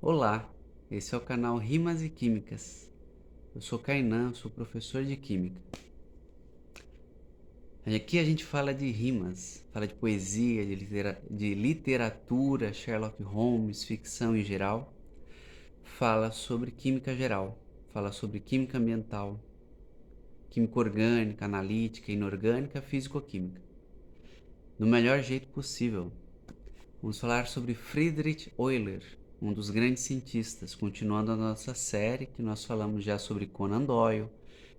Olá, esse é o canal Rimas e Químicas. Eu sou Kainan, sou professor de Química. Aqui a gente fala de rimas, fala de poesia, de literatura, Sherlock Holmes, ficção em geral. Fala sobre química geral, fala sobre química ambiental, química orgânica, analítica, inorgânica, físico-química. Do melhor jeito possível. Vamos falar sobre Friedrich Euler, um dos grandes cientistas, continuando a nossa série que nós falamos já sobre Conan Doyle,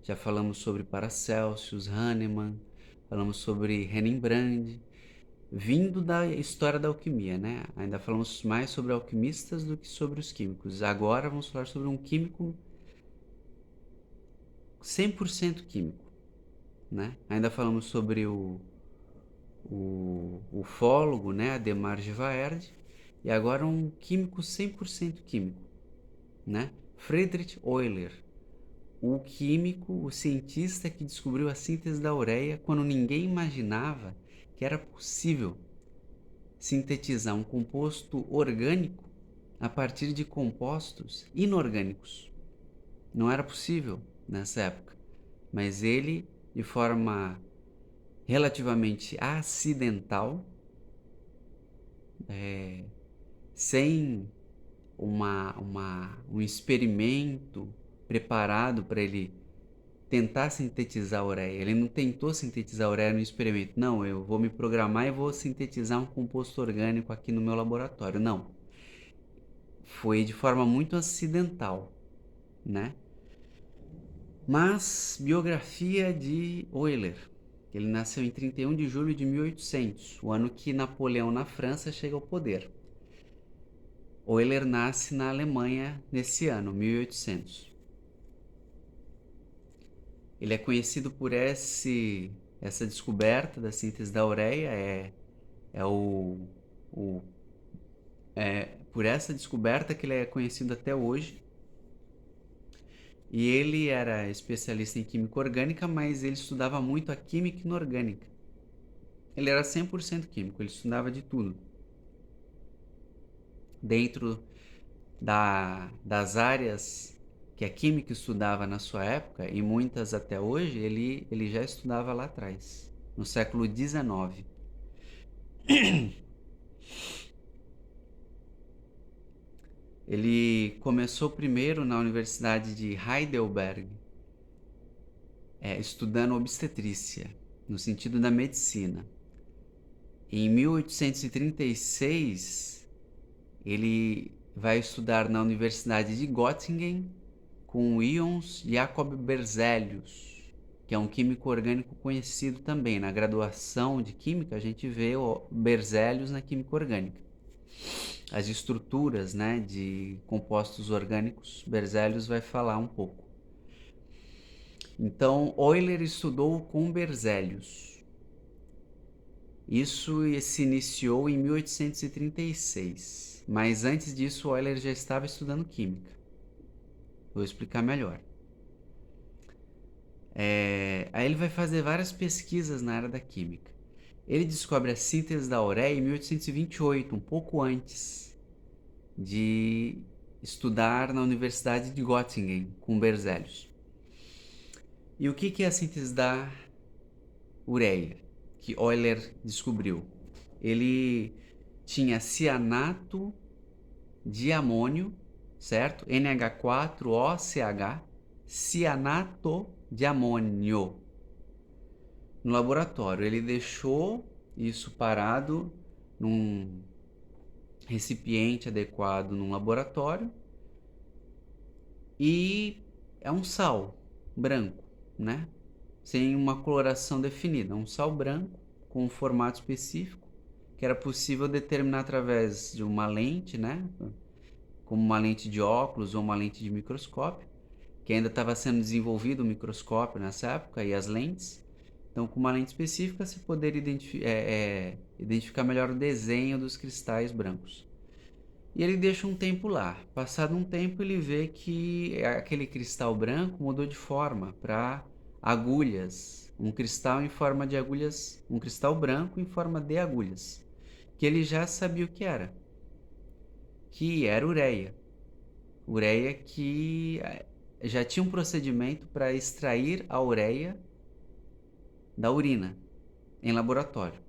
já falamos sobre Paracelsus, Hahnemann, falamos sobre Brand, vindo da história da alquimia, né? Ainda falamos mais sobre alquimistas do que sobre os químicos. Agora vamos falar sobre um químico 100% químico, né? Ainda falamos sobre o ufólogo, né, Ademar Givaerd, e agora um químico 100% químico, né? Friedrich Euler, o químico, o cientista que descobriu a síntese da ureia quando ninguém imaginava que era possível sintetizar um composto orgânico a partir de compostos inorgânicos. Não era possível nessa época, mas ele, de forma relativamente acidental, sem um experimento preparado para ele tentar sintetizar a ureia. Ele não tentou sintetizar a ureia no experimento. Não, eu vou me programar e vou sintetizar um composto orgânico aqui no meu laboratório. Não. Foi de forma muito acidental, né? Mas, biografia de Euler. Ele nasceu em 31 de julho de 1800, o ano que Napoleão na França chega ao poder. Euler nasce na Alemanha nesse ano, 1800. Ele é conhecido por essa descoberta da síntese da ureia, por essa descoberta que ele é conhecido até hoje. E ele era especialista em química orgânica, mas ele estudava muito a química inorgânica. Ele era 100% químico, ele estudava de tudo. Dentro das áreas que a química estudava na sua época, e muitas até hoje, ele já estudava lá atrás, no século XIX. Ele começou primeiro na Universidade de Heidelberg, estudando obstetrícia, no sentido da medicina. Em 1836, ele vai estudar na Universidade de Göttingen com Jöns Jacob Berzelius, que é um químico orgânico conhecido também. Na graduação de química, a gente vê o Berzelius na química orgânica. As estruturas, né, de compostos orgânicos, Berzelius vai falar um pouco. Então, Euler estudou com Berzelius. Isso se iniciou em 1836, mas antes disso Euler já estava estudando química. Vou explicar melhor. Aí ele vai fazer várias pesquisas na área da química. Ele descobre a síntese da ureia em 1828, um pouco antes de estudar na Universidade de Göttingen com Berzelius. E o que é a síntese da ureia que Euler descobriu? Ele tinha cianato de amônio, certo? NH4OCH, cianato de amônio. No laboratório, ele deixou isso parado num recipiente adequado num laboratório e é um sal branco, né? Sem uma coloração definida, um sal branco com um formato específico que era possível determinar através de uma lente, né? Como uma lente de óculos ou uma lente de microscópio, que ainda estava sendo desenvolvido o microscópio nessa época e as lentes. Então, com uma lente específica, se poderia identificar melhor o desenho dos cristais brancos. E ele deixa um tempo lá. Passado um tempo, ele vê que aquele cristal branco mudou de forma para agulhas. Um cristal em forma de agulhas, um cristal branco em forma de agulhas. Que ele já sabia o que era. Que era ureia. Ureia que já tinha um procedimento para extrair a ureia da urina em laboratório.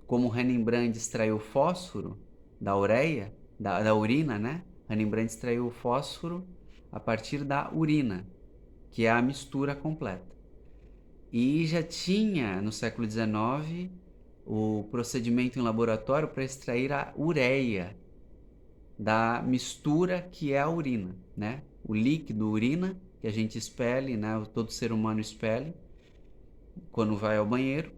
Como Rembrandt extraiu o fósforo da ureia, da urina, né? Rembrandt extraiu o fósforo a partir da urina, que é a mistura completa. E já tinha, no século XIX, o procedimento em laboratório para extrair a ureia da mistura que é a urina, né? O líquido urina, que a gente expele, né? Todo ser humano expele quando vai ao banheiro.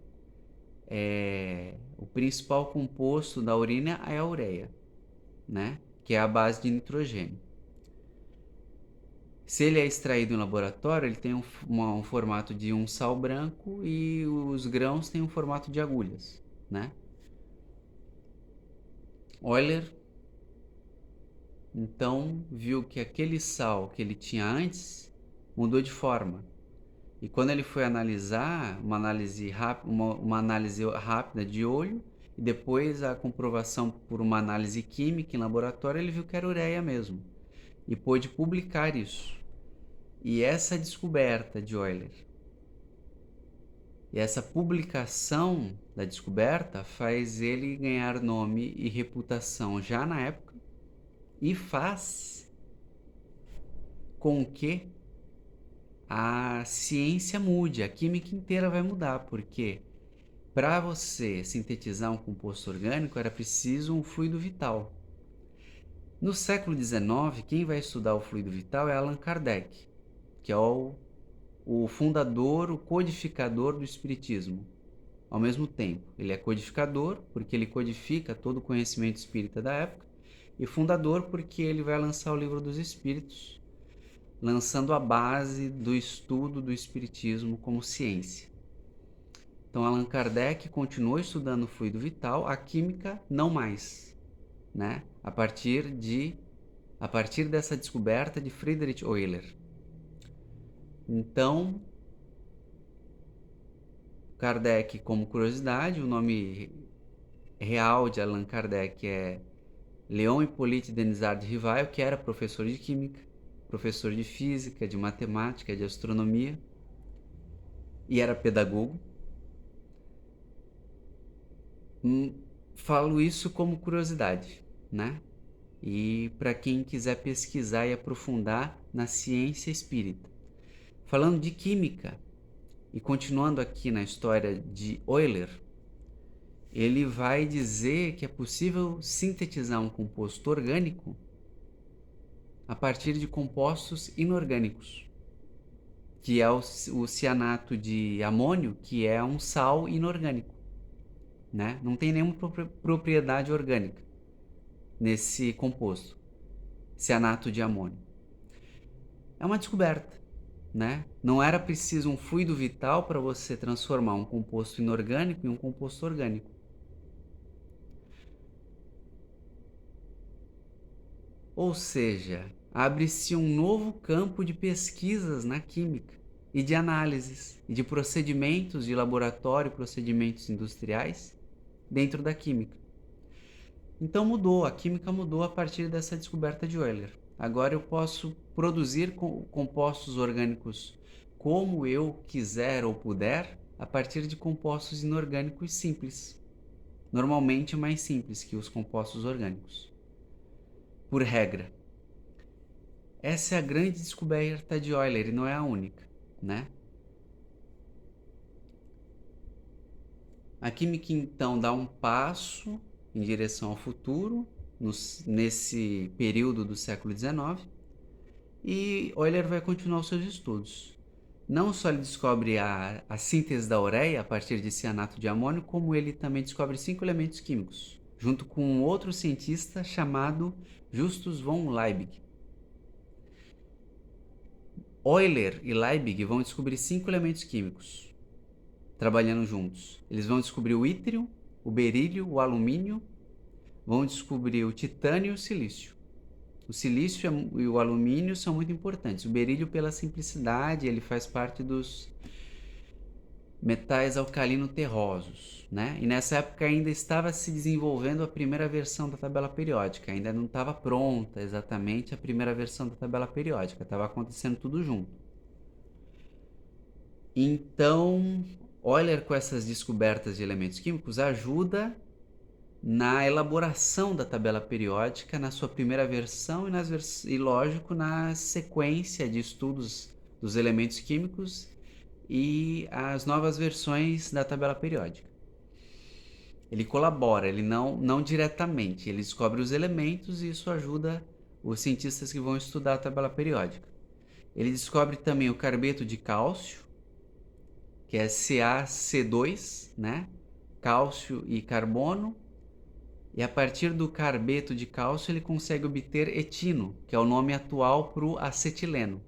O principal composto da urina é a ureia, né? Que é a base de nitrogênio. Se ele é extraído em laboratório, ele tem um formato de um sal branco e os grãos têm um formato de agulhas, né? Euler, então, viu que aquele sal que ele tinha antes mudou de forma. E quando ele foi analisar, uma análise rápida de olho, e depois a comprovação por uma análise química em laboratório, ele viu que era ureia mesmo. E pôde publicar isso. E essa descoberta de Euler, e essa publicação da descoberta faz ele ganhar nome e reputação já na época, e faz com que a ciência mude, a química inteira vai mudar, porque para você sintetizar um composto orgânico era preciso um fluido vital. No século XIX, quem vai estudar o fluido vital é Allan Kardec, que é o fundador, o codificador do espiritismo. Ao mesmo tempo, ele é codificador, porque ele codifica todo o conhecimento espírita da época, e fundador, porque ele vai lançar o Livro dos Espíritos, lançando a base do estudo do espiritismo como ciência. Então, Allan Kardec continuou estudando o fluido vital, a química não mais, né? A partir dessa descoberta de Friedrich Euler. Então, Kardec, como curiosidade, o nome real de Allan Kardec é Léon Hippolyte Denisard Rivail, que era professor de química, professor de física, de matemática, de astronomia e era pedagogo. Falo isso como curiosidade, né? E para quem quiser pesquisar e aprofundar na ciência espírita. Falando de química e continuando aqui na história de Euler, ele vai dizer que é possível sintetizar um composto orgânico a partir de compostos inorgânicos, que é o cianato de amônio, que é um sal inorgânico, né? Não tem nenhuma propriedade orgânica nesse composto, cianato de amônio. É uma descoberta, né? Não era preciso um fluido vital para você transformar um composto inorgânico em um composto orgânico. Ou seja, abre-se um novo campo de pesquisas na química e de análises e de procedimentos de laboratório, procedimentos industriais dentro da química. Então mudou, a química mudou a partir dessa descoberta de Euler. Agora eu posso produzir compostos orgânicos como eu quiser ou puder a partir de compostos inorgânicos simples, normalmente mais simples que os compostos orgânicos, por regra. Essa é a grande descoberta de Euler e não é a única, né? A química então dá um passo em direção ao futuro, nesse período do século XIX, e Euler vai continuar os seus estudos. Não só ele descobre a síntese da ureia a partir de cianato de amônio, como ele também descobre 5 elementos químicos, junto com um outro cientista chamado Justus von Liebig. Euler e Liebig vão descobrir 5 elementos químicos, trabalhando juntos. Eles vão descobrir o ítrio, o berílio, o alumínio, vão descobrir o titânio e o silício. O silício e o alumínio são muito importantes. O berílio pela simplicidade, ele faz parte dos metais alcalino-terrosos, né? E nessa época ainda estava se desenvolvendo a primeira versão da tabela periódica, ainda não estava pronta exatamente a primeira versão da tabela periódica, estava acontecendo tudo junto. Então, Euler, com essas descobertas de elementos químicos, ajuda na elaboração da tabela periódica, na sua primeira versão e lógico, na sequência de estudos dos elementos químicos e as novas versões da tabela periódica. Ele colabora, ele não diretamente, ele descobre os elementos e isso ajuda os cientistas que vão estudar a tabela periódica. Ele descobre também o carbeto de cálcio, que é CaC2, né? Cálcio e carbono. E a partir do carbeto de cálcio ele consegue obter etino, que é o nome atual para o acetileno,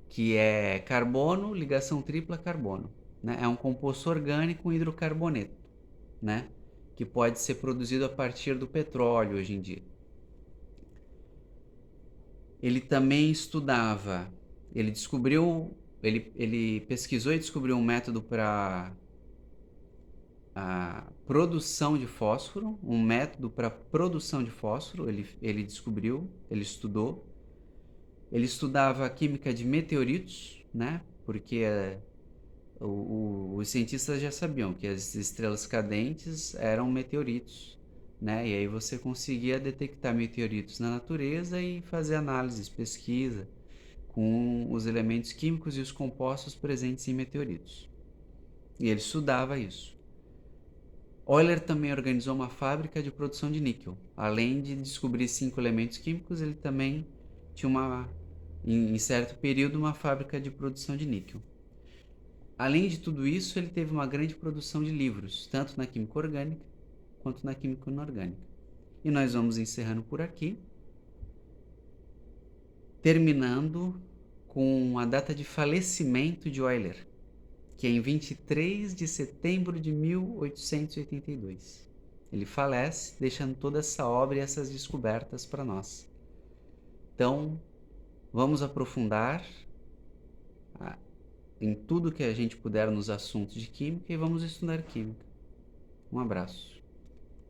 que é carbono, ligação tripla, carbono. Né? É um composto orgânico com hidrocarboneto, né? Que pode ser produzido a partir do petróleo hoje em dia. Ele também estudava, ele pesquisou e descobriu um método para a produção de fósforo, um método para produção de fósforo, ele descobriu, ele estudou. Ele estudava a química de meteoritos, né? Porque os cientistas já sabiam que as estrelas cadentes eram meteoritos, né? E aí você conseguia detectar meteoritos na natureza e fazer análises, pesquisa com os elementos químicos e os compostos presentes em meteoritos. E ele estudava isso. Euler também organizou uma fábrica de produção de níquel. Além de descobrir 5 elementos químicos, ele também tinha em certo período, uma fábrica de produção de níquel. Além de tudo isso, ele teve uma grande produção de livros, tanto na química orgânica quanto na química inorgânica. E nós vamos encerrando por aqui, terminando com a data de falecimento de Euler, que é em 23 de setembro de 1882. Ele falece, deixando toda essa obra e essas descobertas para nós. Então, vamos aprofundar em tudo que a gente puder nos assuntos de química e vamos estudar química. Um abraço.